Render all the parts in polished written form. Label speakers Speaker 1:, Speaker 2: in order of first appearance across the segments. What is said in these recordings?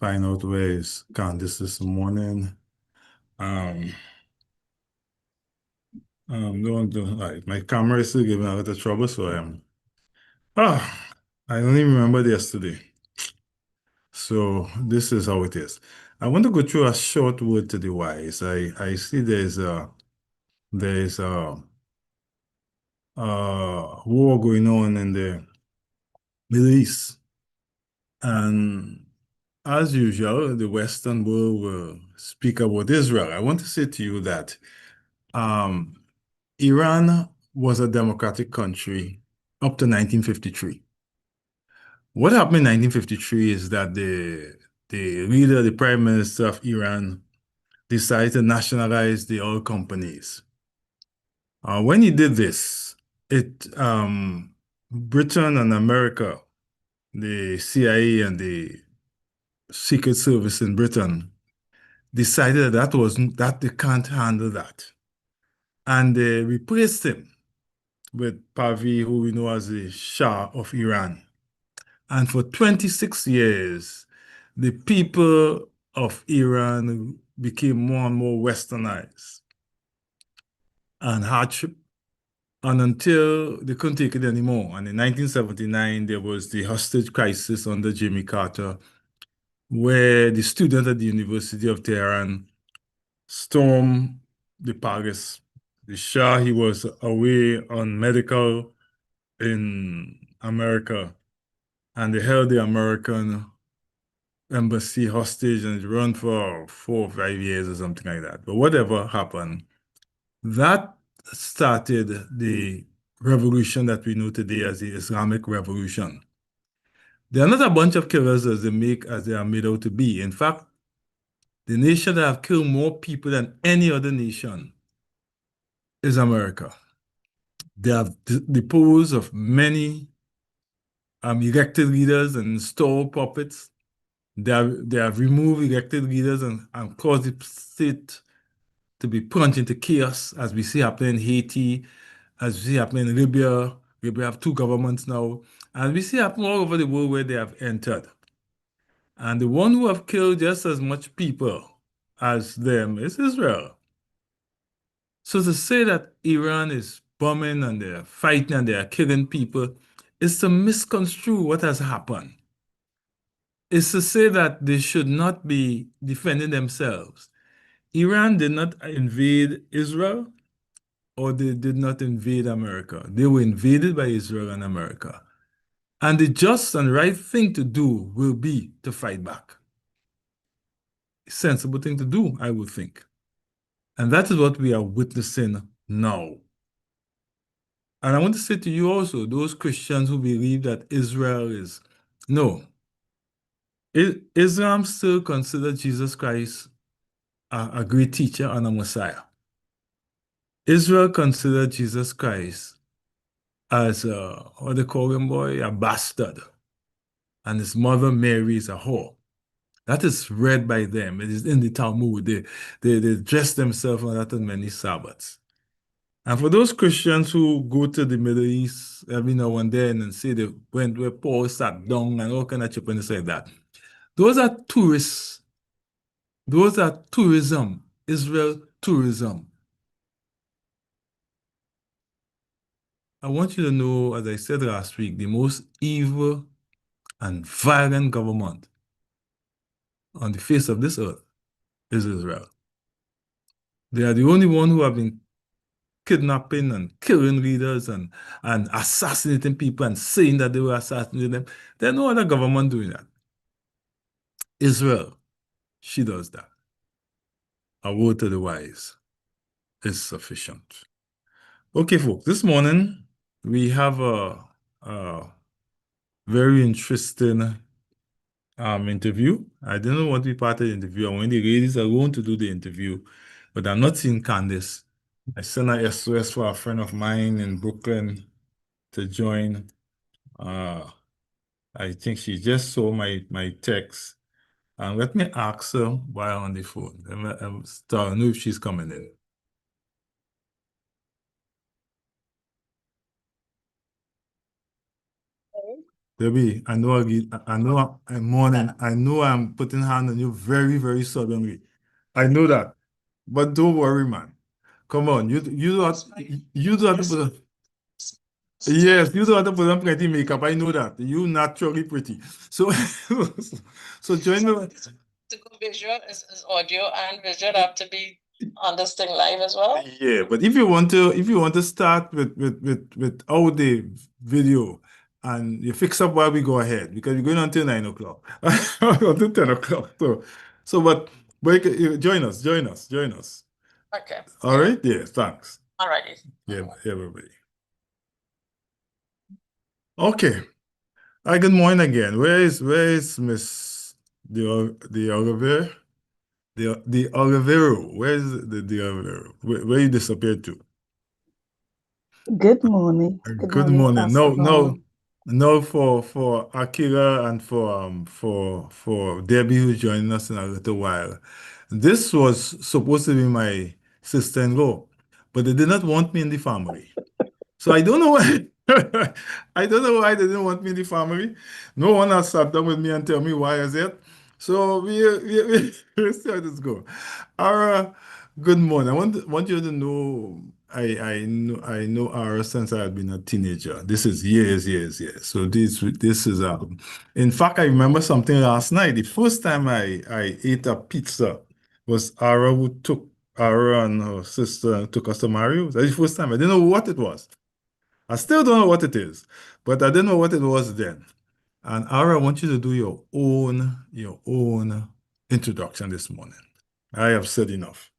Speaker 1: find out where is Candice this morning. Um, going to like my camera is still giving a lot of trouble, so I don't even remember yesterday. So this is how it is. I want to go through a short word to the wise. I see there's a war going on in the Middle East, and as usual, the Western world will speak about Israel. I want to say to you that um, Iran was a democratic country up to 1953. What happened in 1953 is that the leader, the prime minister of Iran, decided to nationalize the oil companies. When he did this, it Britain and America, the CIA and the Secret Service in Britain, decided that they can't handle that, and they replaced him with Pavi, who we know as the Shah of Iran. And for 26 years, the people of Iran became more and more westernized and hardship, and until they couldn't take it anymore. And in 1979, there was the hostage crisis under Jimmy Carter, where the student at the University of Tehran stormed the palace. The Shah, he was away on medical in America, and they held the American embassy hostage and it run for 4 or 5 years or something like that. But whatever happened, that started the revolution that we know today as the Islamic Revolution. They are not a bunch of killers as they are made out to be. In fact, the nation that have killed more people than any other nation is America. They have deposed of many elected leaders and installed puppets. They have removed elected leaders and caused the state to be plunged into chaos, as we see happening in Haiti, as we see happening in Libya. We have two governments now, and we see happening all over the world where they have entered. And the one who have killed just as much people as them is Israel. So to say that Iran is bombing and they're fighting and they're killing people is to misconstrue what has happened. It's to say that they should not be defending themselves. Iran did not invade Israel or they did not invade America. They were invaded by Israel and America. And the just and right thing to do will be to fight back. Sensible thing to do, I would think. And that is what we are witnessing now. And I want to say to you also, those Christians who believe that Israel is, no, Islam still considers Jesus Christ a great teacher and a Messiah. Israel considered Jesus Christ as what they call him, boy, a bastard. And his mother Mary is a whore. That is read by them. It is in the Talmud. They dress themselves on that on many Sabbaths. And for those Christians who go to the Middle East every now and then and say they went where Paul sat down and all kind of chippings like that, those are tourists. Those are tourism, Israel tourism. I want you to know, as I said last week, the most evil and violent government on the face of this earth is Israel. They are the only one who have been kidnapping and killing leaders and assassinating people and saying that they were assassinating them. There's no other government doing that. Israel, she does that. A word to the wise is sufficient. Okay, folks, this morning we have a very interesting interview. I didn't want to be part of the interview. I want the ladies alone to do the interview, but I'm not seeing Candice. I sent an SOS for a friend of mine in Brooklyn to join. I think she just saw my text. And let me ask her while on the phone. I know if she's coming in. Debbie, I know I'm morning. I know I'm putting hand on you very, very suddenly. I know that. But don't worry, man. Come on, you don't have to put on, yes, you don't have to put on pretty makeup. I know that. You naturally pretty. So so join me. To go visual is audio and visual have to be on this thing live as well. Yeah, but if you want to start with all the video and you fix up while we go ahead because we're going until 9 o'clock. Until 10 o'clock. But join us. Okay. All right? Yeah, thanks. All righty. Yeah, everybody. Okay. Hi, good morning again. Where is Miss the Oliver? The Olivero? Where's the Olivero? Where you disappeared to?
Speaker 2: Good morning. Good
Speaker 1: Good
Speaker 2: morning,
Speaker 1: morning.
Speaker 2: Pastor Brown.
Speaker 1: No for Akira and for Debbie who's joining us in a little while. This was supposed to be my sister-in-law, but they did not want me in the family. So I don't know why. I don't know why they didn't want me in the family. No one has sat down with me and tell me why is it. So we see how this go. Ara, good morning. Want you to know I know Ara since I had been a teenager. This is years. So this is in fact I remember something last night. The first time I ate a pizza was Ara who took Ara and her sister took us to Mario. That's the first time. I didn't know what it was. I still don't know what it is, but I didn't know what it was then. And Ara, I want you to do your own introduction this morning. I have said enough.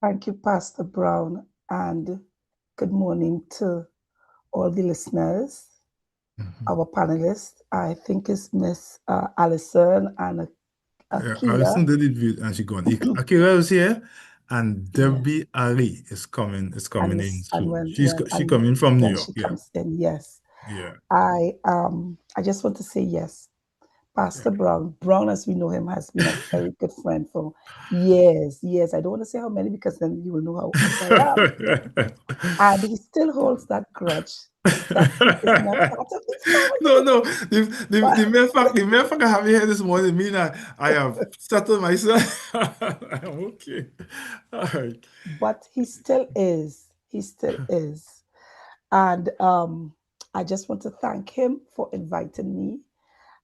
Speaker 2: Thank you, Pastor Brown, and good morning to all the listeners,
Speaker 1: Mhm.
Speaker 2: our panelists. I think it's Miss Allison and
Speaker 1: Yeah,
Speaker 2: Akila,
Speaker 1: Alison did it and she gone. Akira is here, and
Speaker 2: yeah,
Speaker 1: Debbie Ali is coming in
Speaker 2: and
Speaker 1: soon. She
Speaker 2: and
Speaker 1: coming from New
Speaker 2: when
Speaker 1: York.
Speaker 2: she
Speaker 1: Yeah,
Speaker 2: comes in, yes,
Speaker 1: yeah.
Speaker 2: I just want to say yes. Pastor Brown, Brown as we know him, has been a very good friend for years, years. I don't want to say how many because then you will know who I am. And he still holds that grudge that he is not part of this
Speaker 1: No,
Speaker 2: family.
Speaker 1: no. The
Speaker 2: But
Speaker 1: mere fact I have you here this morning mean I have settled myself. I'm okay. All right.
Speaker 2: but he still is. He still is. And I just want to thank him for inviting me.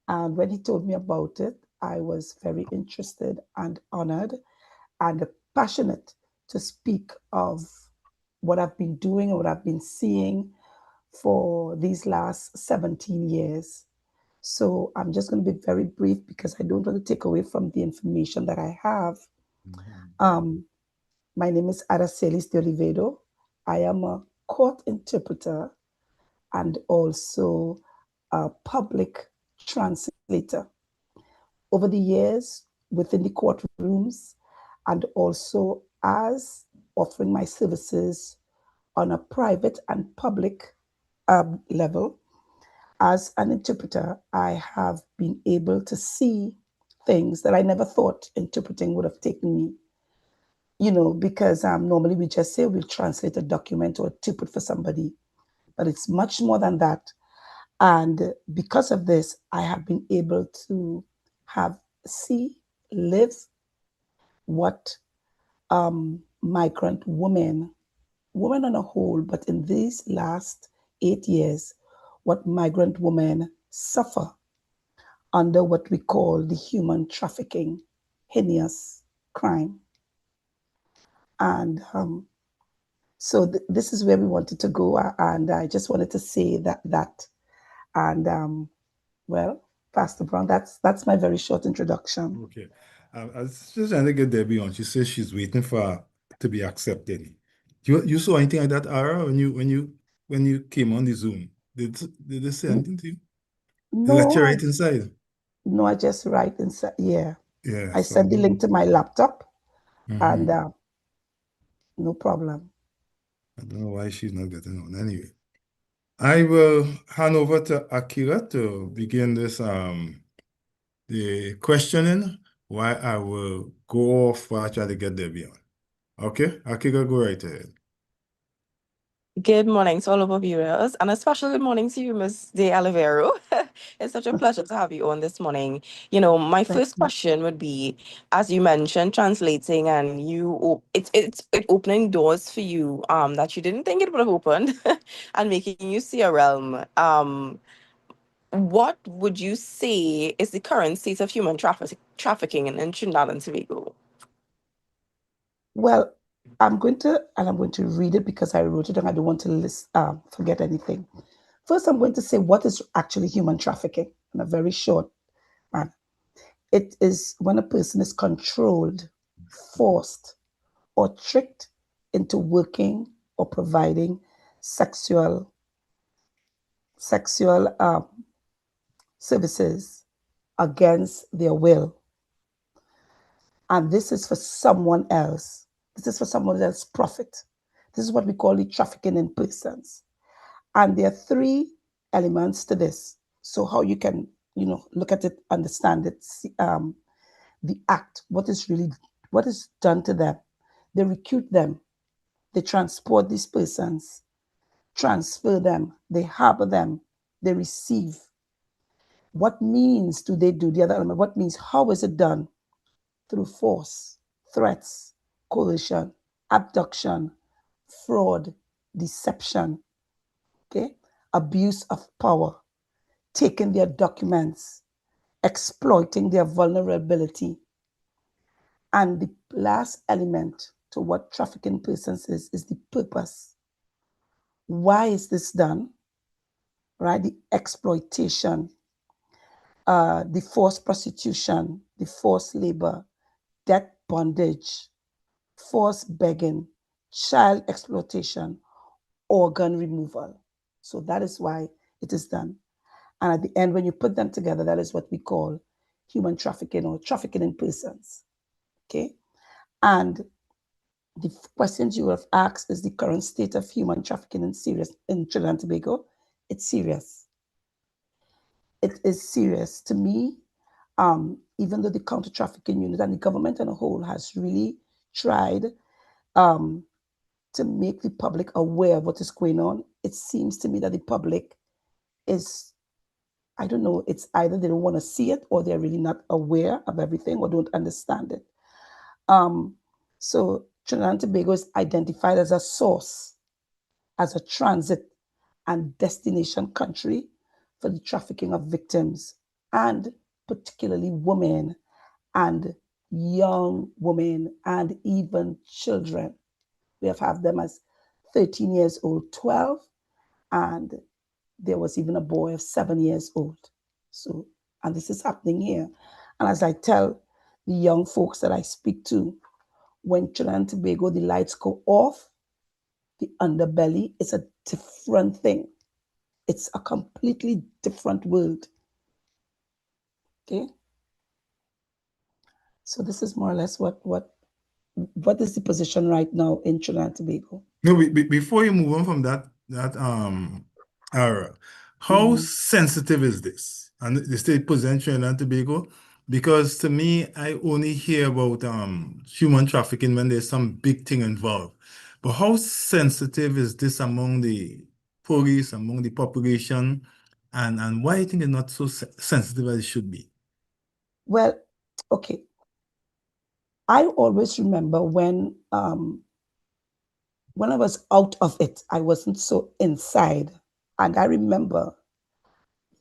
Speaker 2: And when he told me about it, I was very interested and honored and passionate to speak of what I've been doing and what I've been seeing for these last 17 years. So I'm just going to be very brief because I don't want to take away from the information that I have.
Speaker 1: Mhm.
Speaker 2: Um, my name is Aracelis de Olivedo. I am a court interpreter and also a public translator. Over the years, within the courtrooms, and also as offering my services on a private and public level, as an interpreter, I have been able to see things that I never thought interpreting would have taken me. Because normally we just say we'll translate a document or interpret for somebody, but it's much more than that. And because of this, I have been able to have see, live what migrant women on a whole, but in these last 8 years, what migrant women suffer under what we call the human trafficking heinous crime. And so this is where we wanted to go. And I just wanted to say that. And well, Pastor Brown, that's my very short introduction.
Speaker 1: Okay. I was just trying to get Debbie on. She says she's waiting for to be accepted. You saw anything like that, Ara, when you came on the Zoom? Did they say anything to you? They let
Speaker 2: No,
Speaker 1: you right inside.
Speaker 2: no, I just write and say, yeah.
Speaker 1: Yeah,
Speaker 2: I
Speaker 1: so I
Speaker 2: sent the
Speaker 1: don't
Speaker 2: link to my laptop and
Speaker 1: mhm.
Speaker 2: no problem.
Speaker 1: I don't know why she's not getting on. Anyway, I will hand over to Akira to begin this the questioning while I will go off while I try to get Debbie on. Okay? Akira, go right ahead.
Speaker 3: Good morning to all of our viewers, and a special good morning to you, Ms. De Olivero. It's such a pleasure to have you on this morning. My
Speaker 2: Thank
Speaker 3: first
Speaker 2: you.
Speaker 3: question would be, as you mentioned, translating, and it's opening doors for you that you didn't think it would have opened, and making you see a realm. What would you say is the current state of human trafficking in Trinidad and Tobago?
Speaker 2: Well, I'm going to read it because I wrote it and I don't want to forget anything. First, I'm going to say what is actually human trafficking in a very short manner. It is when a person is controlled, forced, or tricked into working or providing sexual sexual services against their will, and this is for someone else. This is for someone else's profit. This is what we call it trafficking in persons. And there are three elements to this. So how you can, look at it, understand it, see, the act, what is done to them. They recruit them, they transport these persons, transfer them, they harbor them, they receive. What means do they do? The other element, what means, how is it done? Through force, threats, coercion, abduction, fraud, deception, okay, abuse of power, taking their documents, exploiting their vulnerability. And the last element to what trafficking persons is the purpose. Why is this done? Right? The exploitation, the forced prostitution, the forced labor, debt bondage, forced begging, child exploitation, organ removal. So that is why it is done. And at the end, when you put them together, that is what we call human trafficking or trafficking in persons. Okay. And the questions you have asked is the current state of human trafficking in Trinidad and Tobago. It's serious. It is serious to me. Even though the counter trafficking unit and the government on a whole has really tried um, to make the public aware of what is going on, it seems to me that the public is, I don't know, it's either they don't want to see it or they're really not aware of everything or don't understand it. Um, so Trinidad and Tobago is identified as a source, as a transit and destination country for the trafficking of victims, and particularly women and young women and even children. We have had them as 13 years old, 12, and there was even a boy of 7 years old. So, and this is happening here. And as I tell the young folks that I speak to, when Trinidad and Tobago, the lights go off, the underbelly is a different thing. It's a completely different world. Okay. So this is more or less what is the position right now in Trinidad and Tobago.
Speaker 1: No, before you move on from that era, how
Speaker 2: Mm-hmm.
Speaker 1: sensitive is this? And the state present Trinidad and Tobago? Because to me, I only hear about human trafficking when there's some big thing involved. But how sensitive is this among the police, among the population, and why I think it's not so sensitive as it should be?
Speaker 2: Well, okay. I always remember when I was out of it, I wasn't so inside. And I remember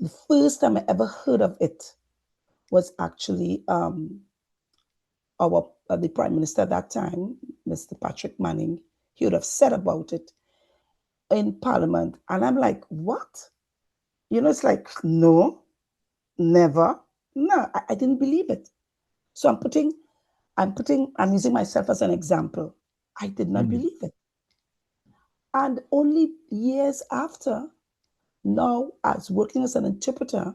Speaker 2: the first time I ever heard of it was actually our the Prime Minister at that time, Mr. Patrick Manning. He would have said about it in Parliament. And I'm like, what? It's like, no, never. No, I didn't believe it. So I'm using myself as an example. I did not
Speaker 1: Mm.
Speaker 2: believe it. And only years after, now as working as an interpreter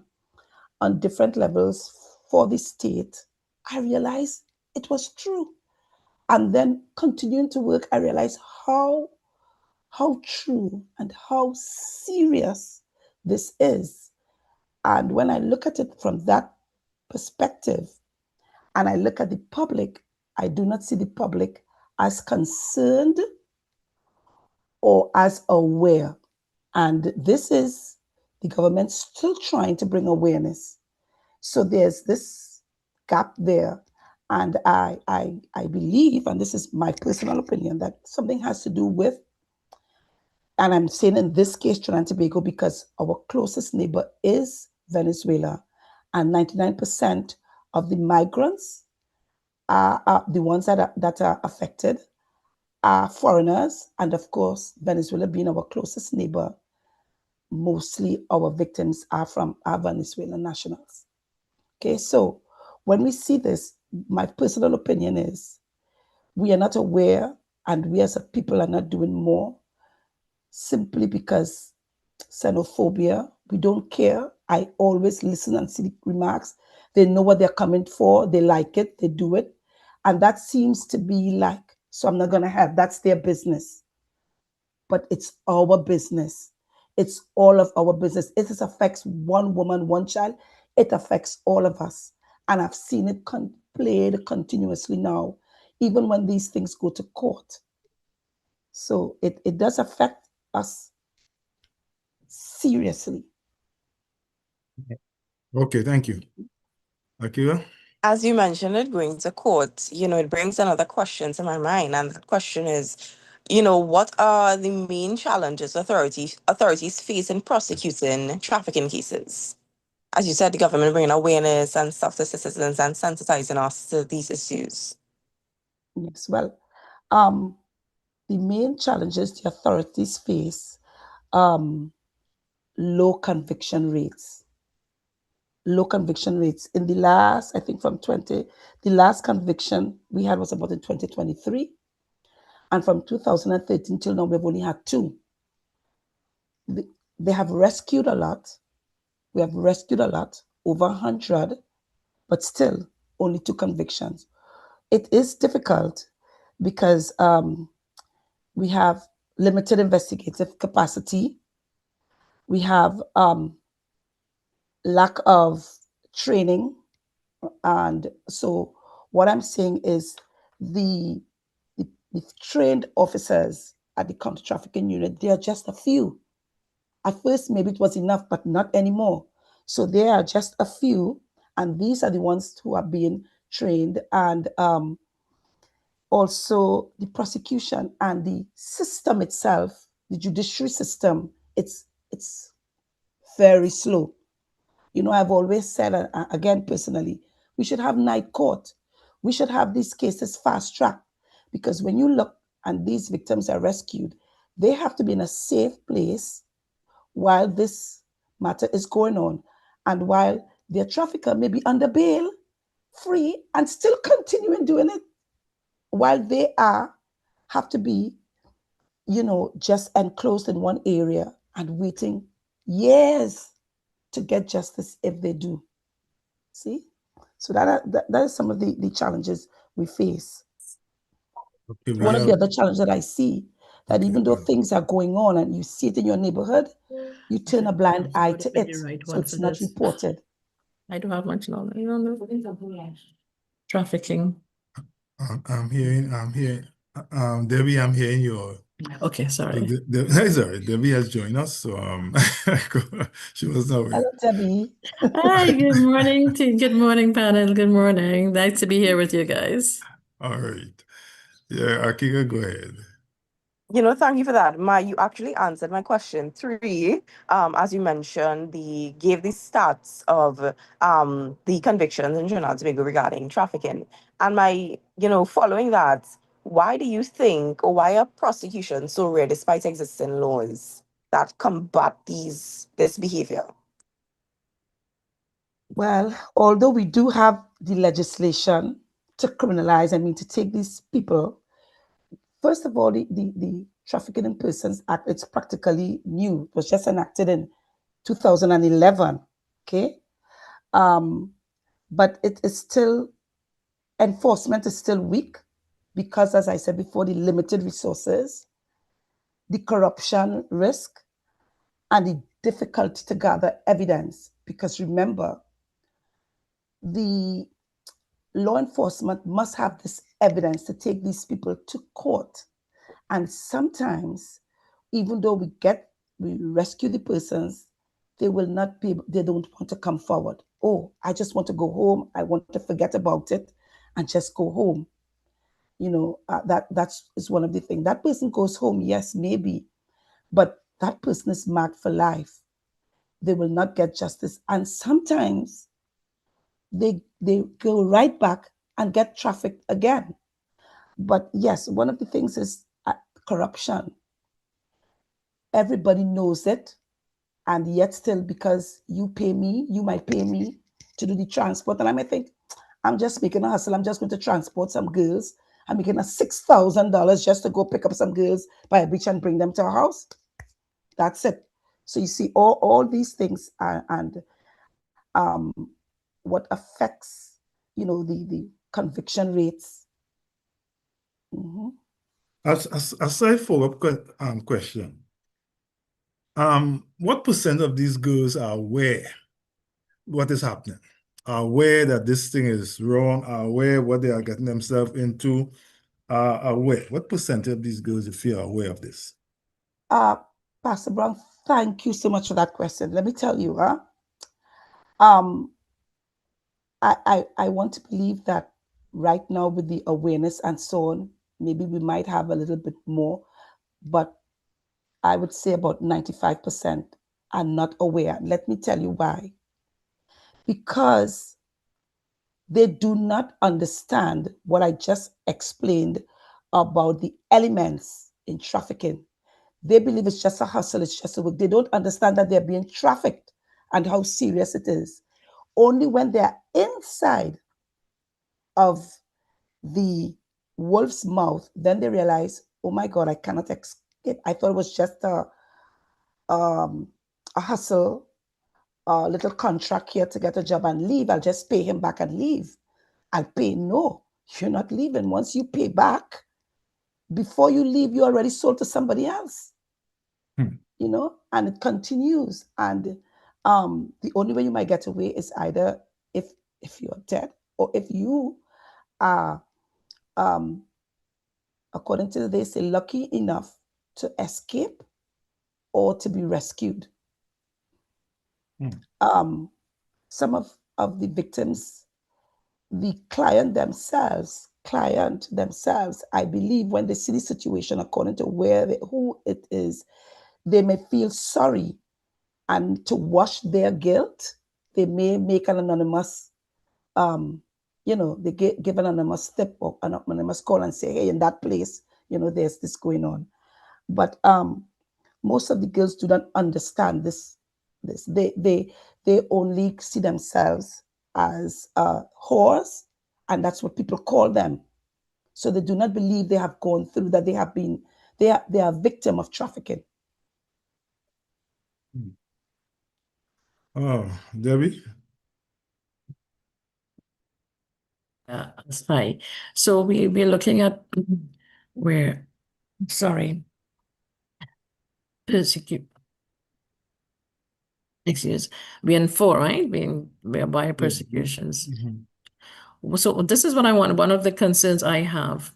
Speaker 2: on different levels for the state, I realized it was true. And then continuing to work, I realized how true and how serious this is. And when I look at it from that perspective, and I look at the public, I do not see the public as concerned, or as aware. And this is the government still trying to bring awareness. So there's this gap there. And I believe, and this is my personal opinion, that something has to do with, and I'm saying in this case, Trinidad and Tobago, because our closest neighbor is Venezuela, and 99% of the migrants are the ones that are affected are foreigners. And of course, Venezuela being our closest neighbor, mostly our victims are from our Venezuelan nationals. Okay, so when we see this, my personal opinion is we are not aware, and we as a people are not doing more simply because xenophobia. We don't care. I always listen and see the remarks. They know what they're coming for. They like it. They do it. And that seems to be like, so I'm not going to have, that's their business. But it's our business. It's all of our business. It affects one woman, one child. It affects all of us. And I've seen it played continuously now, even when these things go to court. So it does affect us seriously.
Speaker 1: Okay, thank you. Akira?
Speaker 3: As you mentioned it going to court, it brings another question to my mind. And that question is, what are the main challenges authorities face in prosecuting trafficking cases? As you said, the government bringing awareness and stuff to citizens and sensitizing us to these issues.
Speaker 2: Yes, well, the main challenges the authorities face, low conviction rates. Low conviction rates. In the last, I think the last conviction we had was about in 2023. And from 2013 till now, we've only had two. They have rescued a lot. We have rescued a lot, over 100, but still only two convictions. It is difficult because we have limited investigative capacity. We have lack of training. And so what I'm saying is the trained officers at the counter trafficking unit, they are just a few. At first, maybe it was enough, but not anymore. So there are just a few, and these are the ones who are being trained. And also the prosecution and the system itself, the judiciary system, it's very slow. I've always said, again, personally, we should have night court. We should have these cases fast tracked, because when you look and these victims are rescued, they have to be in a safe place while this matter is going on, and while their trafficker may be under bail, free, and still continuing doing it, while they have to be, just enclosed in one area and waiting years to get justice if they do. See? So that is some of the challenges we face.
Speaker 1: Okay, we
Speaker 2: One of the
Speaker 1: have,
Speaker 2: other challenges that I see, that
Speaker 1: okay,
Speaker 2: even though things are going on and you see it in your neighborhood, you turn a blind eye to it. So it's not reported.
Speaker 4: I don't have much knowledge. Trafficking.
Speaker 1: I'm hearing, Debbie, I'm hearing your,
Speaker 4: Okay, sorry.
Speaker 1: It's all right. Debbie has joined us, so she was not aware.
Speaker 2: Hello, Debbie.
Speaker 4: Hi, good morning, team. Good morning, panel. Good morning. Nice to be here with you guys.
Speaker 1: All right. Yeah, Akira, go ahead.
Speaker 3: Thank you for that. You actually answered my question. Three, as you mentioned, gave the stats of the convictions in Trinidad and Tobago regarding trafficking. And following that, why do you think, or why are prosecutions so rare despite existing laws that combat this behavior?
Speaker 2: Well, although we do have the legislation to criminalize, to take these people, first of all, the Trafficking in Persons Act, it's practically new. It was just enacted in 2011, okay? But it is still, enforcement is still weak because, as I said before, the limited resources, the corruption risk, and the difficulty to gather evidence. Because remember, the law enforcement must have this evidence to take these people to court. And sometimes even though we rescue the persons, they will not be, they don't want to come forward. Oh, I just want to go home. I want to forget about it and just go home. That's is one of the things. That person goes home, yes, maybe, but that person is marked for life. They will not get justice. And sometimes they go right back and get trafficked again. But yes, one of the things is corruption. Everybody knows it, and yet still, because you might pay me to do the transport, and I might think, I'm just making a hustle. I'm just going to transport some girls. I'm making a $6,000 just to go pick up some girls by a beach and bring them to a house. That's it. So you see, all these things and what affects, the conviction rates. Mm-hmm.
Speaker 1: As I follow-up question, what percent of these girls are aware what is happening, are aware that this thing is wrong, are aware what they are getting themselves into, are aware? What percentage of these girls you feel are aware of this?
Speaker 2: Pastor Brown, thank you so much for that question. Let me tell you, I want to believe that right now, with the awareness and so on, maybe we might have a little bit more, but I would say about 95% are not aware. Let me tell you why. Because they do not understand what I just explained about the elements in trafficking. They believe it's just a hustle, it's just a work. They don't understand that they're being trafficked and how serious it is. Only when they're inside of the wolf's mouth, then they realize, oh my God, I cannot escape. I thought it was just a hustle, a little contract here to get a job and leave. I'll just pay him back and leave. I'll pay. No, you're not leaving. Once you pay back, before you leave, you already sold to somebody else. And it continues. And the only way you might get away is either if you're dead, or if you are, according to they say, lucky enough to escape or to be rescued. Some of the victims, the client themselves, I believe, when they see the situation according to who it is, they may feel sorry, and to wash their guilt, they may make an anonymous, they give an anonymous tip or an anonymous call and say, hey, in that place, there's this going on. But most of the girls do not understand this. They only see themselves as whores, and that's what people call them. So they do not believe they have gone through that. They are a victim of trafficking.
Speaker 1: Oh, Debbie?
Speaker 4: Hi. So we're looking at where, sorry, persecute. Excuse. We're in 4, right? We're by persecutions. So this is what I want. One of the concerns I have.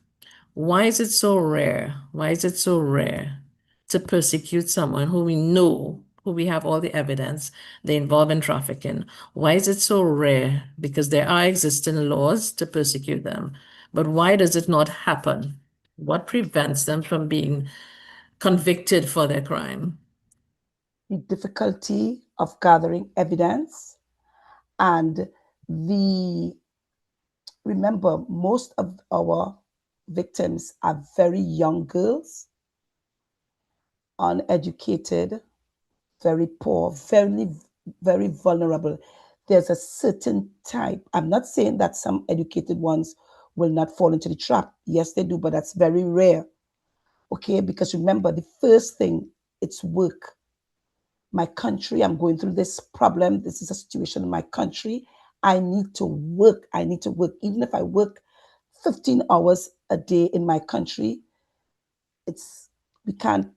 Speaker 4: Why is it so rare? Why is it so rare to persecute someone who we know, who we have all the evidence they involve in trafficking? Why is it so rare? Because there are existing laws to persecute them. But why does it not happen? What prevents them from being convicted for their crime?
Speaker 2: The difficulty of gathering evidence, and remember, most of our victims are very young girls, uneducated, very poor, very, very vulnerable. There's a certain type. I'm not saying that some educated ones will not fall into the trap. Yes, they do, but that's very rare. Okay, because remember, the first thing, it's work. My country, I'm going through this problem. This is a situation in my country. I need to work. I need to work. Even if I work 15 hours a day in my country, we can't,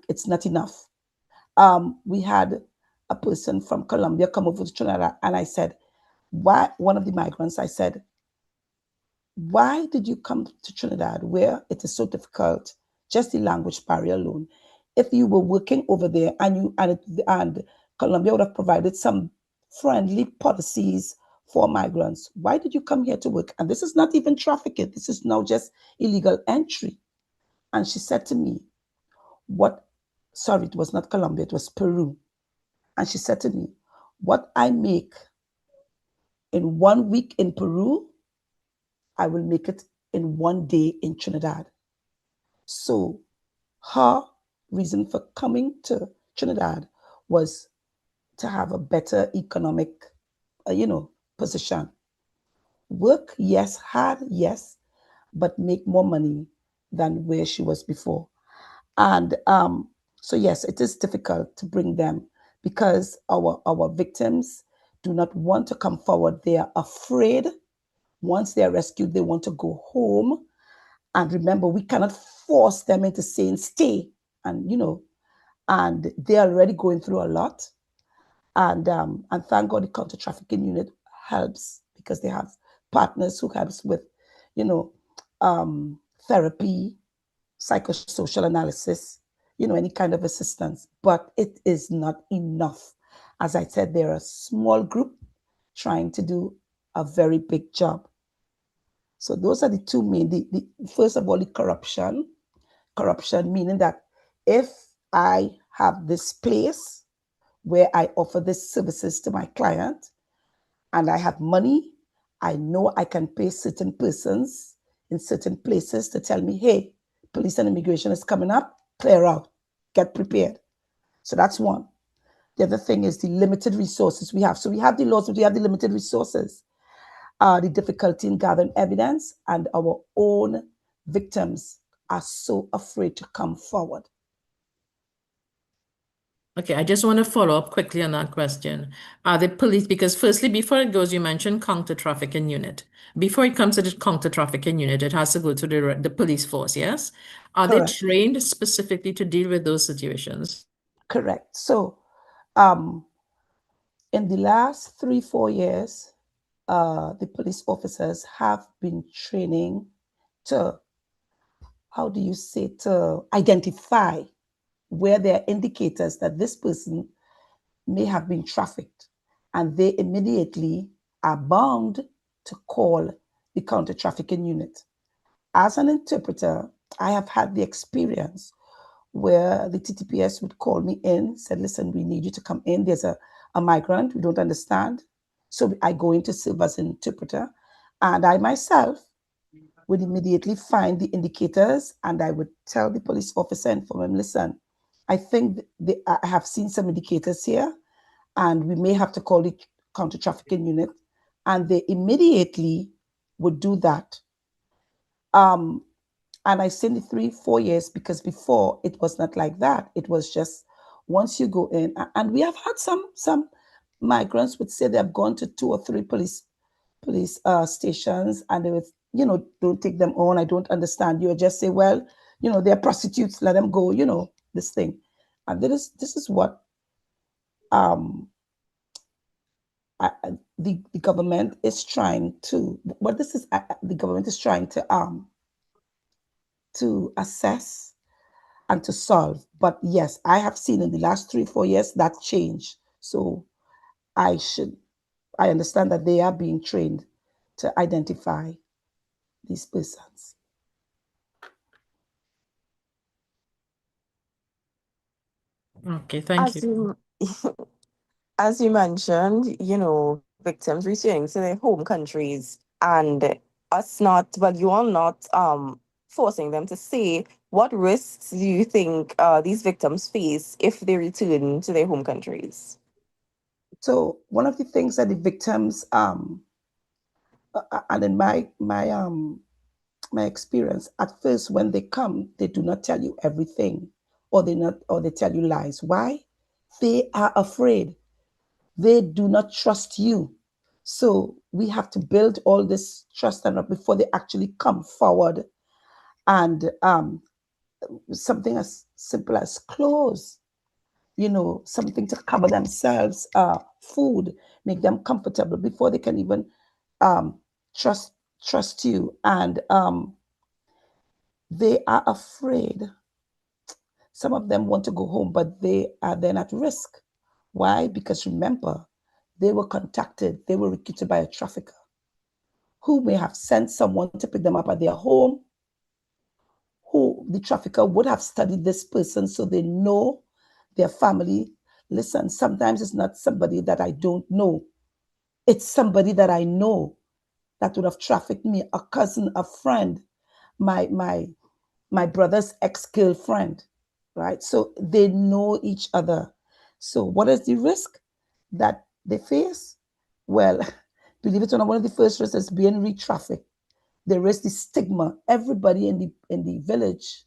Speaker 2: it's not enough. We had a person from Colombia come over to Trinidad, and I said, why, one of the migrants, I said, why did you come to Trinidad where it is so difficult, just the language barrier alone? if you were working over there and Colombia would have provided some friendly policies for migrants, why did you come here to work? And this is not even trafficking. This is now just illegal entry. And she said to me, sorry, it was not Colombia, it was Peru. And she said to me, what I make in 1 week in Peru, I will make it in 1 day in Trinidad. So her reason for coming to Trinidad was to have a better economic, position. Work, yes, hard, yes, but make more money than where she was before. And so yes, it is difficult to bring them because our victims do not want to come forward. They are afraid. Once they are rescued, they want to go home. And remember, we cannot force them into saying stay. And and they're already going through a lot. And thank God the counter trafficking unit helps because they have partners who helps with, therapy, psychosocial analysis, any kind of assistance. But it is not enough. As I said, they're a small group trying to do a very big job. So those are the two main. The first of all, the corruption meaning that if I have this place where I offer these services to my client and I have money, I know I can pay certain persons in certain places to tell me, hey, police and immigration is coming up, clear out, get prepared. So that's one. The other thing is the limited resources we have. So we have the laws, but we have the limited resources, the difficulty in gathering evidence, and our own victims are so afraid to come forward.
Speaker 4: Okay, I just want to follow up quickly on that question. Are the police, because firstly, before it goes, you mentioned counter trafficking unit. Before it comes to the counter trafficking unit, it has to go to the police force, yes? Are they
Speaker 2: Correct.
Speaker 4: trained specifically to deal with those situations?
Speaker 2: Correct. So in the last 3-4 years, the police officers have been training to, to identify where there are indicators that this person may have been trafficked. And they immediately are bound to call the counter trafficking unit. As an interpreter, I have had the experience where the TTPS would call me in, said, listen, we need you to come in. There's a migrant, we don't understand. So I go in to serve as an interpreter. And I myself would immediately find the indicators and I would tell the police officer and inform him, listen, I think I have seen some indicators here and we may have to call the counter trafficking unit. And they immediately would do that. And I say the 3-4 years because before it was not like that. It was just once you go in, and we have had some migrants would say they have gone to 2 or 3 police stations, and they would, don't take them on. I don't understand. You just say, well, they're prostitutes, let them go. This thing, and this is what the government is trying to. What this is, the government is trying to assess and to solve. But yes, I have seen in the last 3-4 years that change. So I understand that they are being trained to identify these persons.
Speaker 4: Okay, thank you.
Speaker 3: As you mentioned, victims returning to their home countries and us not, well, you are not forcing them to say, what risks do you think these victims face if they return to their home countries?
Speaker 2: So one of the things that the victims, and in my experience, at first when they come, they do not tell you everything, or they tell you lies. Why? They are afraid. They do not trust you. So we have to build all this trust and before they actually come forward. And something as simple as clothes, something to cover themselves, food, make them comfortable before they can even trust you. And they are afraid. Some of them want to go home, but they are then at risk. Why? Because remember, they were contacted, they were recruited by a trafficker who may have sent someone to pick them up at their home, who the trafficker would have studied this person so they know their family. Listen, sometimes it's not somebody that I don't know. It's somebody that I know that would have trafficked me, a cousin, a friend, my brother's ex-girlfriend, right? So they know each other. So what is the risk that they face? Well, believe it or not, one of the first risks is being re-trafficked. There is the stigma. Everybody in the village,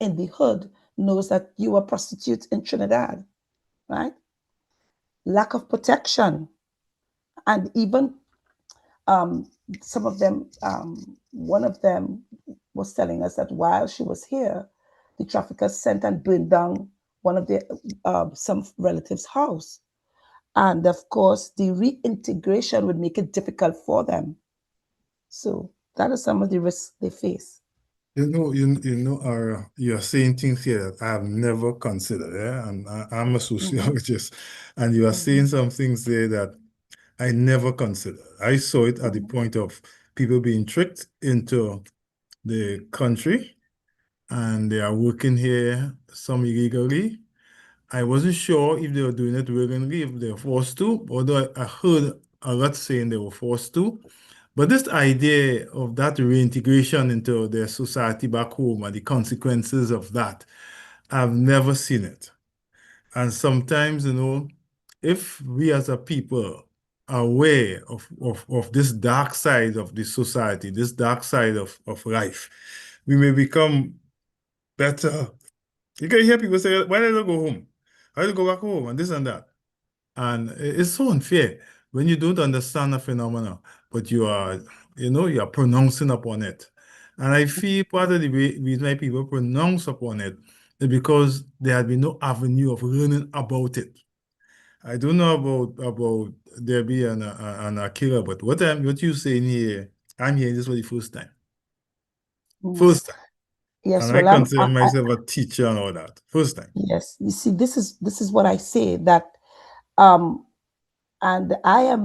Speaker 2: in the hood, knows that you are a prostitute in Trinidad, right? Lack of protection. And even some of them, one of them was telling us that while she was here, the traffickers sent and burned down one of their some relatives' house. And of course, the reintegration would make it difficult for them. So that is some of the risks they face.
Speaker 1: You're saying things here that I've never considered, yeah? And I'm a sociologist, and you are saying some things there that I never considered. I saw it at the point of people being tricked into the country, and they are working here, some illegally. I wasn't sure if they were doing it willingly, if they were forced to, although I heard a lot saying they were forced to. But this idea of that reintegration into their society back home and the consequences of that, I've never seen it. And sometimes, if we as a people are aware of this dark side of the society, this dark side of life, we may become better. You can hear people say, why did I go home? Why did I go back home? And this and that. And it's so unfair when you don't understand a phenomenon, but you are pronouncing upon it. And I feel part of the reason why people pronounce upon it is because there had been no avenue of learning about it. I don't know about Debbie and Akira, but what you're saying here, I'm hearing this for the first time. First time.
Speaker 2: Yes,
Speaker 1: And I
Speaker 2: well,
Speaker 1: consider myself a teacher and all that. First time.
Speaker 2: yes. You see, this is what I say that, um, and I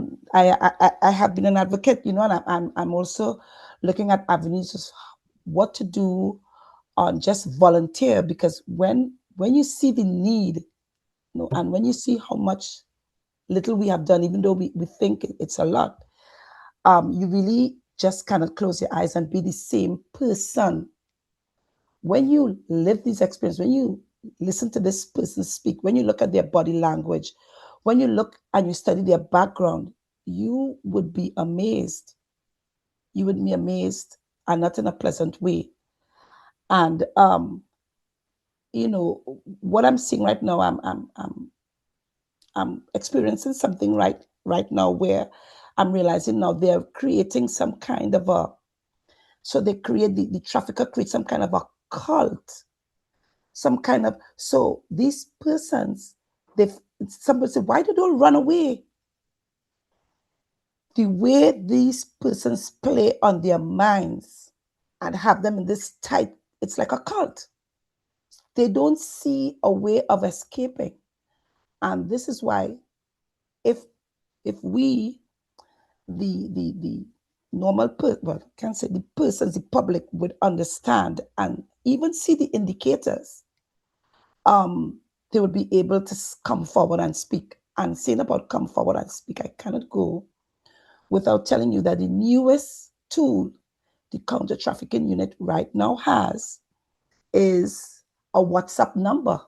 Speaker 2: have been an advocate, and I'm also looking at avenues of what to do on just volunteer, because when you see the need, and when you see how much little we have done, even though we think it's a lot, you really just cannot close your eyes and be the same person. When you live these experiences, when you listen to this person speak, when you look at their body language, when you look and you study their background, you would be amazed. You would be amazed, and not in a pleasant way. And what I'm seeing right now, I'm experiencing something right now where I'm realizing now they're creating some kind of a, so they create the trafficker creates some kind of a cult, some kind of, so these persons, they somebody said, why did they run away? The way these persons play on their minds and have them in this tight, it's like a cult. They don't see a way of escaping. And this is why if we, the normal well, I can't say the persons, the public would understand and even see the indicators, they would be able to come forward and speak. And saying about come forward and speak, I cannot go without telling you that the newest tool the counter trafficking unit right now has is a WhatsApp number.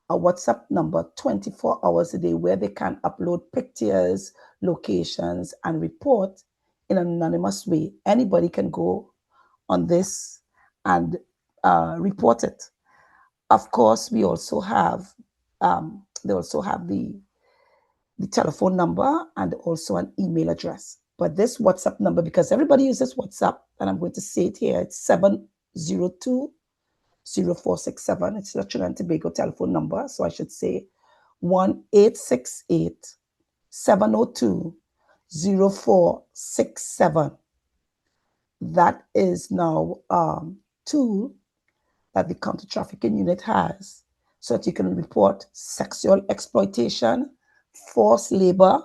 Speaker 2: A WhatsApp number 24 hours a day where they can upload pictures, locations, and report in an anonymous way. Anybody can go on this and report it. Of course, we also have, they also have the telephone number and also an email address. But this WhatsApp number, because everybody uses WhatsApp, and I'm going to say it here, it's 702-0467. It's the Trinidad and Tobago telephone number. So I should say 1-868-702-0467. That is now tool that the counter trafficking unit has so that you can report sexual exploitation, forced labor,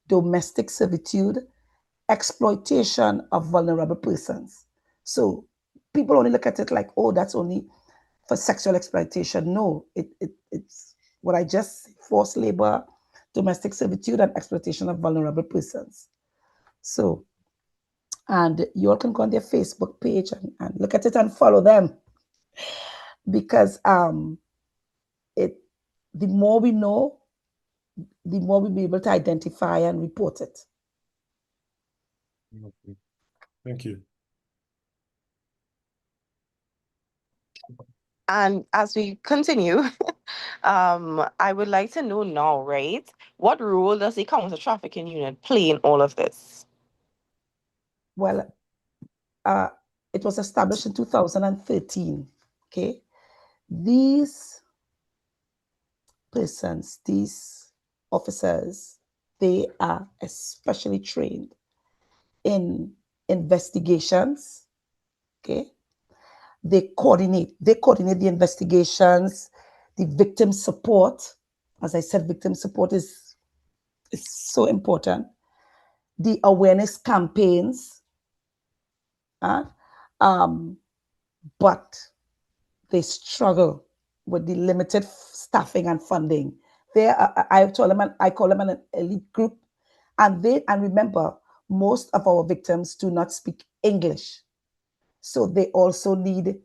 Speaker 2: domestic servitude, exploitation of vulnerable persons. So people only look at it like, oh, that's only for sexual exploitation. No, it's what I just said, forced labor, domestic servitude, and exploitation of vulnerable persons. So, and you all can go on their Facebook page and look at it and follow them, because the more we know, the more we'll be able to identify and report it.
Speaker 1: Okay. Thank you.
Speaker 3: And as we continue, I would like to know now, right? What role does the counter trafficking unit play in all of this?
Speaker 2: Well, it was established in 2013. Okay, these persons, these officers, they are especially trained in investigations. Okay, they coordinate the investigations, the victim support. As I said, victim support is so important. The awareness campaigns, but they struggle with the limited staffing and funding. I call them an elite group, and remember, most of our victims do not speak English, so they also need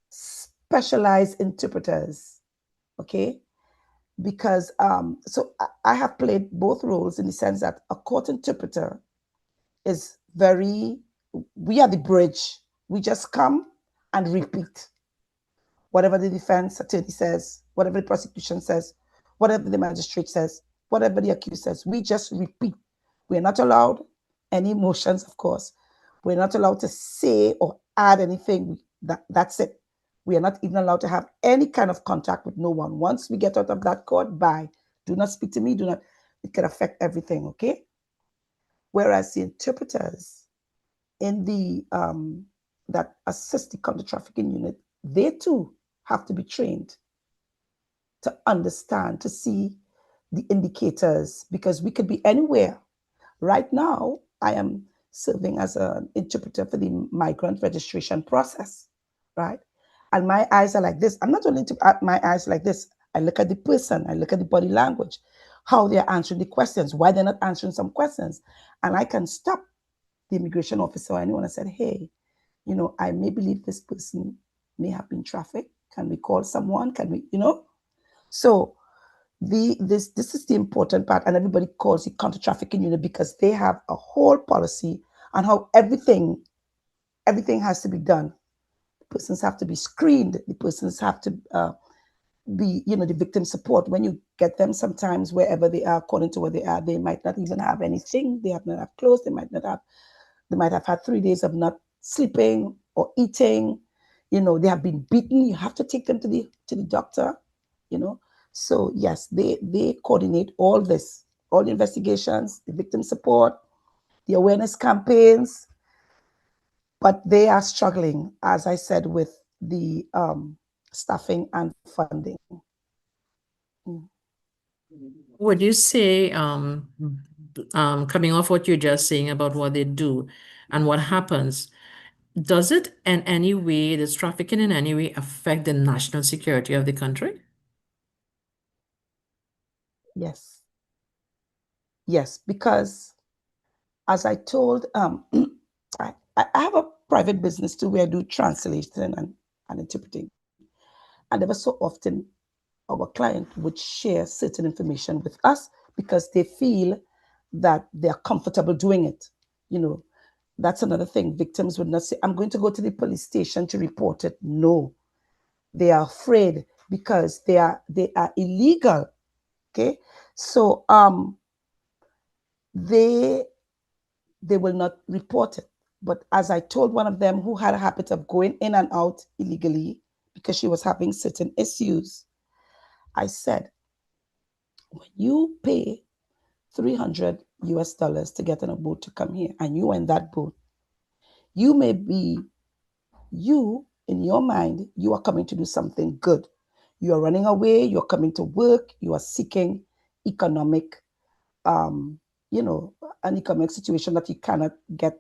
Speaker 2: specialized interpreters. Okay, because so I have played both roles in the sense that a court interpreter is we are the bridge. We just come and repeat whatever the defense attorney says, whatever the prosecution says, whatever the magistrate says, whatever the accused says. We just repeat. We're not allowed any emotions, of course. We're not allowed to say or add anything. That's it. We are not even allowed to have any kind of contact with no one. Once we get out of that court, bye. Do not speak to me. Do not. It can affect everything, okay? Whereas the interpreters in the that assist the counter trafficking unit, they too have to be trained to understand, to see the indicators, because we could be anywhere. Right now, I am serving as an interpreter for the migrant registration process, right? And my eyes are like this. I'm not only my eyes like this. I look at the person, I look at the body language, how they're answering the questions, why they're not answering some questions. And I can stop the immigration officer or anyone and said, hey, I may believe this person may have been trafficked. Can we call someone? Can we, So this is the important part, and everybody calls it counter trafficking unit because they have a whole policy on how everything has to be done. The persons have to be screened. The persons have to be, the victim support. When you get them, sometimes wherever they are, according to where they are, they might not even have anything. They have not have clothes. They might have had 3 days of not sleeping or eating. They have been beaten. You have to take them to the doctor. So yes, they coordinate all this, all the investigations, the victim support, the awareness campaigns, but they are struggling, as I said, with the staffing and funding.
Speaker 4: Would you say, coming off what you're just saying about what they do and what happens, does it in any way, does trafficking in any way affect the national security of the country?
Speaker 2: Yes. Yes, because as I told, I have a private business too where I do translation and interpreting. And ever so often, our client would share certain information with us because they feel that they're comfortable doing it. That's another thing. Victims would not say, I'm going to go to the police station to report it. No, they are afraid because they are illegal. Okay. So they will not report it. But as I told one of them who had a habit of going in and out illegally because she was having certain issues, I said, when you pay $300 to get on a boat to come here, and you are in that boat, you in your mind, you are coming to do something good. You are running away, you're coming to work, you are seeking economic, an economic situation that you cannot get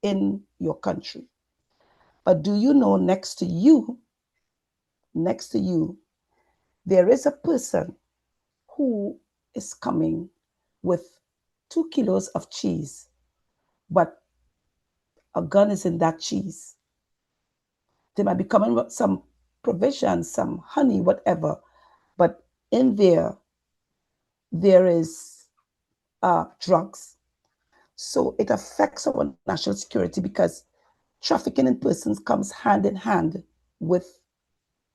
Speaker 2: in your country. But do you know next to you, there is a person who is coming with 2 kilos of cheese, but a gun is in that cheese. They might be coming with some provisions, some honey, whatever, but in there is drugs. So it affects our national security because trafficking in persons comes hand in hand with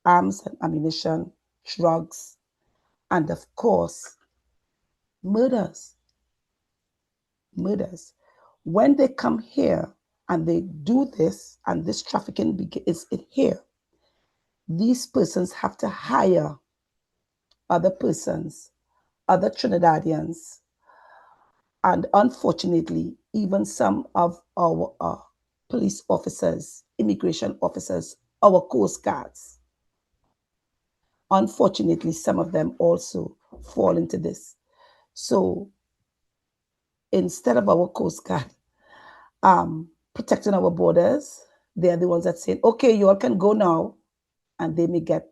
Speaker 2: arms and ammunition, drugs, and of course, murders. When they come here and they do this, and this trafficking is here, these persons have to hire other persons, other Trinidadians, and unfortunately, even some of our police officers, immigration officers, our Coast Guards. Unfortunately, some of them also fall into this. So instead of our Coast Guard protecting our borders, they're the ones that say, okay, you all can go now, and they may get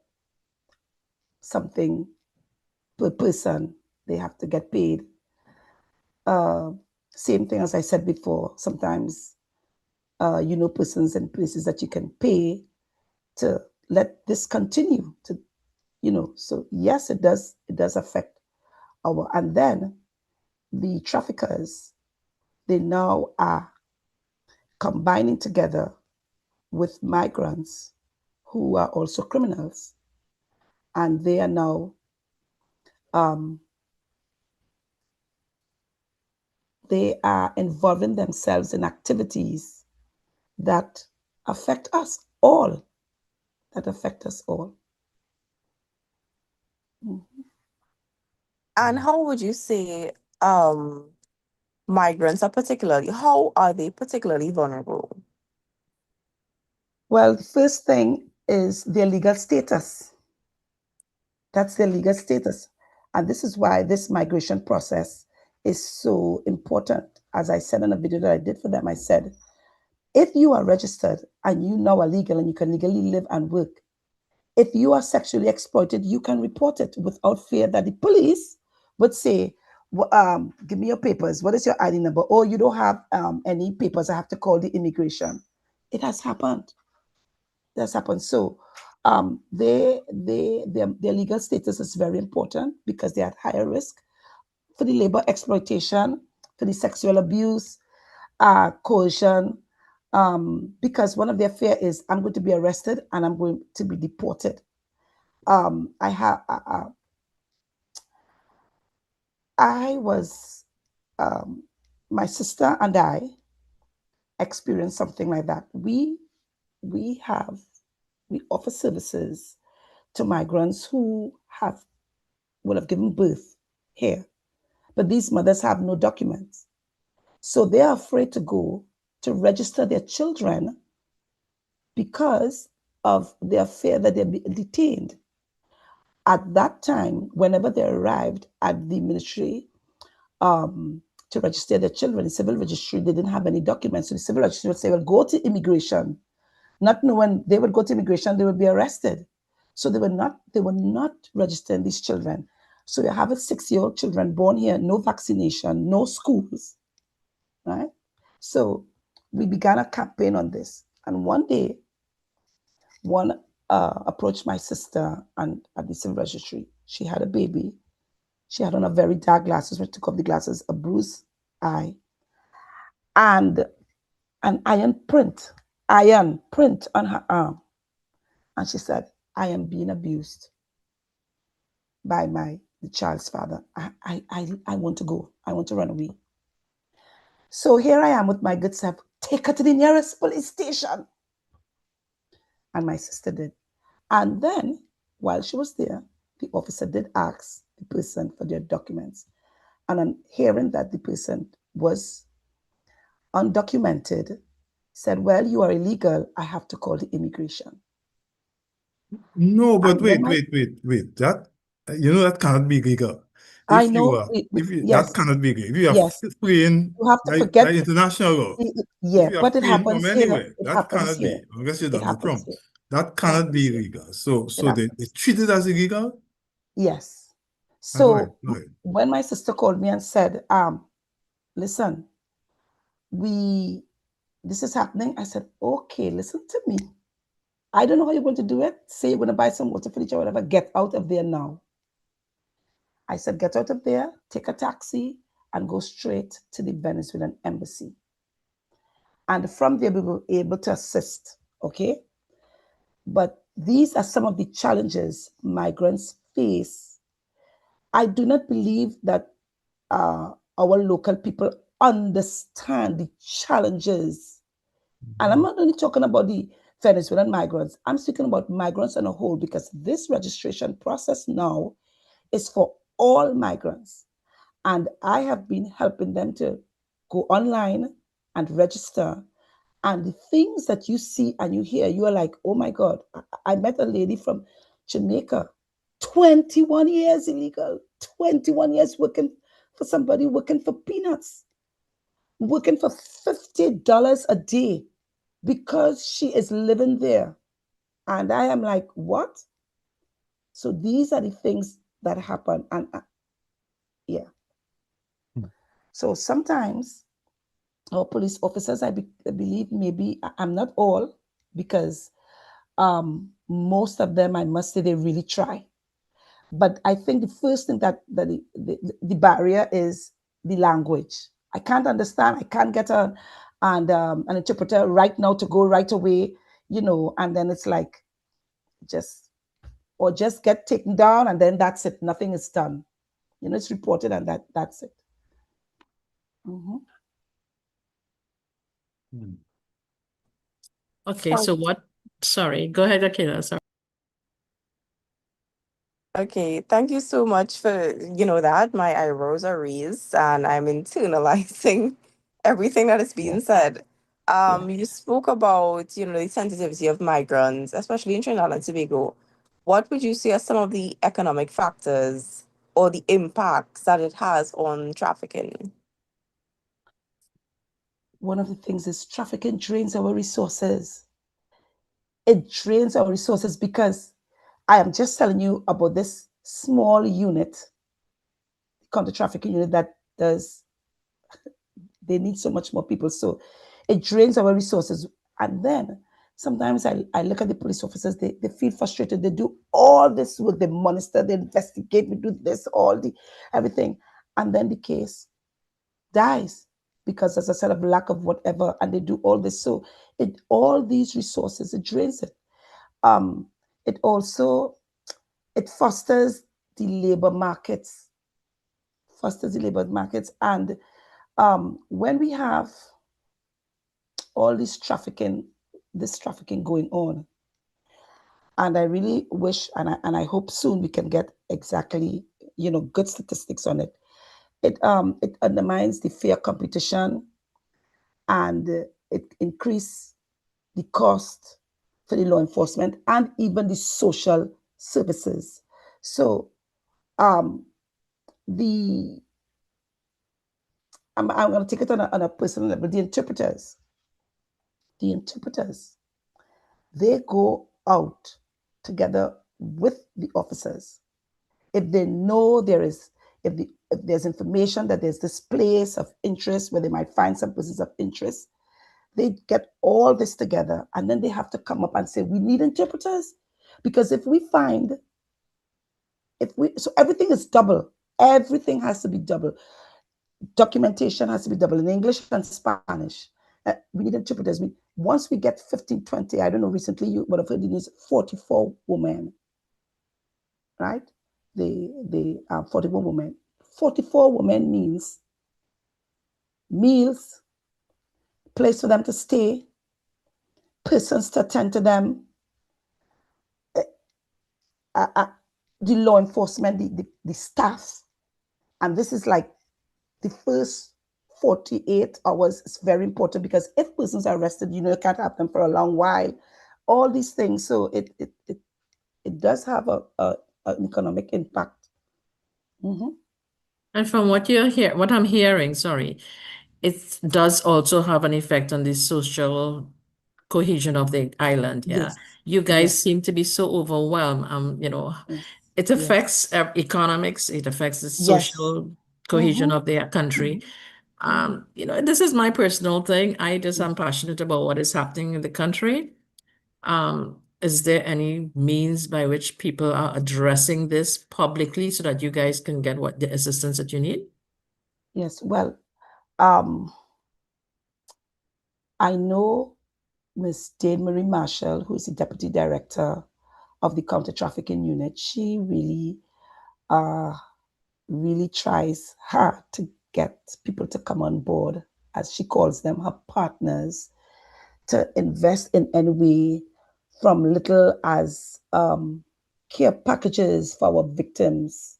Speaker 2: something per person. They have to get paid. Same thing as I said before, sometimes persons and places that you can pay to let this continue to, so yes, it does affect and then the traffickers, they now are combining together with migrants who are also criminals, and they are now they are involving themselves in activities that affect us all. Mm-hmm.
Speaker 3: And how would you say migrants are how are they particularly vulnerable?
Speaker 2: Well, the first thing is their legal status. That's their legal status. And this is why this migration process is so important. As I said in a video that I did for them, I said, if you are registered and you now are legal and you can legally live and work, if you are sexually exploited, you can report it without fear that the police would say, give me your papers. What is your ID number? Oh, you don't have any papers. I have to call the immigration. It has happened. So their legal status is very important because they are at higher risk for the labor exploitation, for the sexual abuse, coercion, because one of their fear is I'm going to be arrested and I'm going to be deported. My sister and I experienced something like that. We offer services to migrants who would have given birth here, but these mothers have no documents, so they are afraid to go to register their children because of their fear that they'll be detained. At that time, whenever they arrived at the ministry to register their children, the civil registry, they didn't have any documents. So the civil registry would say, well, go to immigration. Not knowing they would go to immigration, they would be arrested. So they were not registering these children. So you have a 6-year-old children born here, no vaccination, no schools, right? So we began a campaign on this. And one day, one approached my sister and at the civil registry. She had a baby. She had on a very dark glasses. We took off the glasses, a bruised eye, and an iron print on her arm. And she said, I am being abused by the child's father. I want to go. I want to run away. So here I am with my good self. Take her to the nearest police station. And my sister did. And then while she was there, the officer did ask the person for their documents. And on hearing that the person was undocumented, said, well, you are illegal. I have to call the immigration.
Speaker 1: No, but
Speaker 2: And when
Speaker 1: wait. That that cannot be legal.
Speaker 2: I
Speaker 1: If you
Speaker 2: know,
Speaker 1: are, if you that
Speaker 2: yes,
Speaker 1: cannot be legal. If you are
Speaker 2: yes,
Speaker 1: fleeing
Speaker 2: you have to
Speaker 1: by
Speaker 2: forget,
Speaker 1: international law, if
Speaker 2: yeah,
Speaker 1: you are
Speaker 2: but it
Speaker 1: fleeing from
Speaker 2: happens here.
Speaker 1: anywhere,
Speaker 2: It
Speaker 1: that
Speaker 2: happens
Speaker 1: cannot
Speaker 2: here.
Speaker 1: be unless you're
Speaker 2: It
Speaker 1: Donald
Speaker 2: happens
Speaker 1: Trump.
Speaker 2: here.
Speaker 1: That
Speaker 2: It
Speaker 1: cannot
Speaker 2: happens
Speaker 1: be
Speaker 2: here.
Speaker 1: legal. So
Speaker 2: It
Speaker 1: they
Speaker 2: happens.
Speaker 1: treat it as illegal.
Speaker 2: Yes.
Speaker 1: Go ahead,
Speaker 2: So
Speaker 1: go ahead.
Speaker 2: when my sister called me and said, listen, we this is happening, I said, okay, listen to me. I don't know how you're going to do it. Say you're going to buy some water furniture or whatever. Get out of there now. I said, get out of there, take a taxi, and go straight to the Venezuelan embassy. And from there, we were able to assist. Okay. But these are some of the challenges migrants face. I do not believe that our local people understand the challenges. And I'm not only talking about the Venezuelan migrants, I'm speaking about migrants on a whole because this registration process now is for all migrants. And I have been helping them to go online and register. And the things that you see and you hear, you are like, oh my God. I met a lady from Jamaica, 21 years illegal, 21 years working for somebody, working for peanuts, working for $50 a day because she is living there. And I am like, what? So these are the things that happen. And yeah. So sometimes our police officers, I believe maybe I'm not all, because most of them, I must say, they really try. But I think the first thing that the barrier is the language. I can't understand. I can't get an interpreter right now to go right away, and then it's like just just get taken down and then that's it. Nothing is done. It's reported and that's it. Mm-hmm.
Speaker 4: Okay, so sorry, go ahead, Akira. Sorry.
Speaker 3: Okay, thank you so much for, that. My eyebrows are raised and I'm internalizing everything that is being
Speaker 2: Yeah,
Speaker 3: said.
Speaker 2: yeah.
Speaker 3: You spoke about, the sensitivity of migrants, especially in Trinidad and Tobago. What would you say are some of the economic factors or the impacts that it has on trafficking?
Speaker 2: One of the things is trafficking drains our resources. It drains our resources because I am just telling you about this small unit, counter trafficking unit, that does, they need so much more people. So it drains our resources. And then sometimes I look at the police officers, they feel frustrated. They do all this work, they monitor, they investigate, we do this, all the everything. And then the case dies because, as I said, of lack of whatever, and they do all this. So all these resources, it drains it. Um, it also, it fosters the labor markets, and when we have all this trafficking going on, and I really wish, and I hope soon we can get exactly, good statistics on it. It undermines the fair competition, and it increase the cost for the law enforcement and even the social services. So um, the I'm going to take it on a personal level. The interpreters, they go out together with the officers. If they know if there's information that there's this place of interest where they might find some places of interest, they get all this together and then they have to come up and say, we need interpreters. Because so everything is double. Everything has to be double. Documentation has to be double in English and Spanish. We need interpreters. Once we get 15, 20, I don't know, recently you would have heard the news, 44 women, right? The 41 women. 44 women means meals, place for them to stay, persons to attend to them, uh, uh, the law enforcement, the staff. And this is like the first 48 hours is very important because if persons are arrested, you can't have them for a long while. All these things. So it does have an economic impact. Mm-hmm.
Speaker 4: And from what I'm hearing, sorry, it does also have an effect on the social cohesion of the island. Yeah.
Speaker 2: Yes.
Speaker 4: You guys
Speaker 2: Yes.
Speaker 4: seem to be so overwhelmed.
Speaker 2: Yes.
Speaker 4: It
Speaker 2: Yes.
Speaker 4: affects economics, it affects the
Speaker 2: Yes.
Speaker 4: social cohesion
Speaker 2: Mm-hmm.
Speaker 4: of the country.
Speaker 2: Mm-hmm.
Speaker 4: This is my personal thing. I just am passionate about what is happening in the country. Is there any means by which people are addressing this publicly so that you guys can get what the assistance that you need?
Speaker 2: Yes. Well, I know Ms. Dane Marie Marshall, who is the Deputy Director of the Counter Trafficking Unit. She really tries hard to get people to come on board, as she calls them, her partners, to invest in any way, from little as care packages for our victims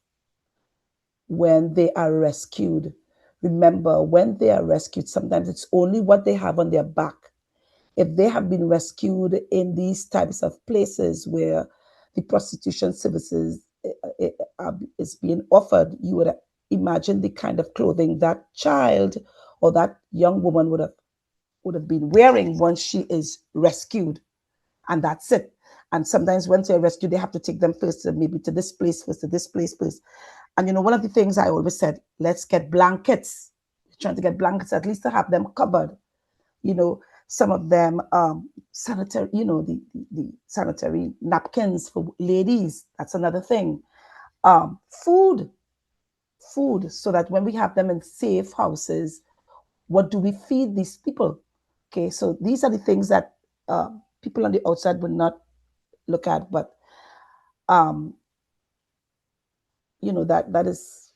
Speaker 2: when they are rescued. Remember, when they are rescued, sometimes it's only what they have on their back. If they have been rescued in these types of places where the prostitution services is being offered, you would imagine the kind of clothing that child or that young woman would have been wearing once she is rescued, and that's it. And sometimes when they're rescued, they have to take them first to maybe to this place, first to this place first. And one of the things I always said, let's get blankets. Trying to get blankets, at least to have them covered. Some of them sanitary, the sanitary napkins for ladies. That's another thing. Food, so that when we have them in safe houses, what do we feed these people? Okay, so these are the things that people on the outside would not look at, but that is,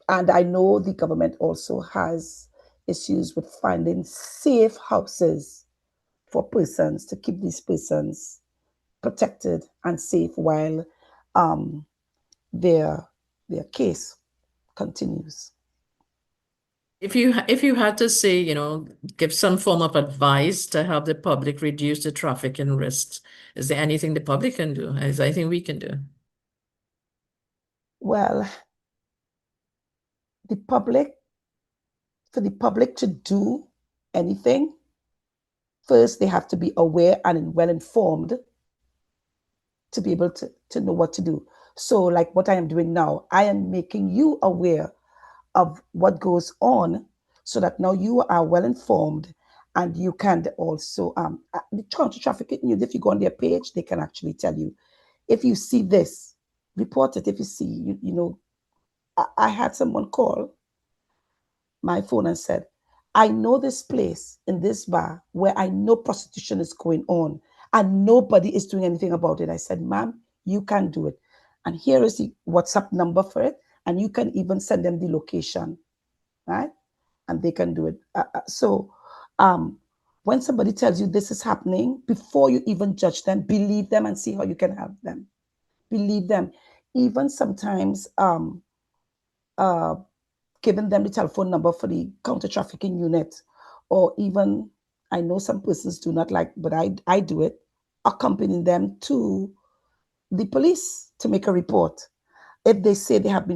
Speaker 2: and I know the government also has issues with finding safe houses for persons, to keep these persons protected and safe while their case continues.
Speaker 4: If you had to say, give some form of advice to help the public reduce the trafficking risks, is there anything the public can do? Is there anything we can do?
Speaker 2: Well, for the public to do anything, first they have to be aware and well informed to be able to know what to do. So like what I am doing now, I am making you aware of what goes on so that now you are well informed, and you can also the counter trafficking news, if you go on their page, they can actually tell you, if you see this, report it. If you see, I had someone call my phone and said, I know this place in this bar where I know prostitution is going on and nobody is doing anything about it. I said, ma'am, you can do it. And here is the WhatsApp number for it. And you can even send them the location, right? And they can do it. So when somebody tells you this is happening, before you even judge them, believe them and see how you can help them. Believe them. Even sometimes giving them the telephone number for the counter trafficking unit, or even, I know some persons do not like, but I do it, accompanying them to the police to make a report. If they say they have been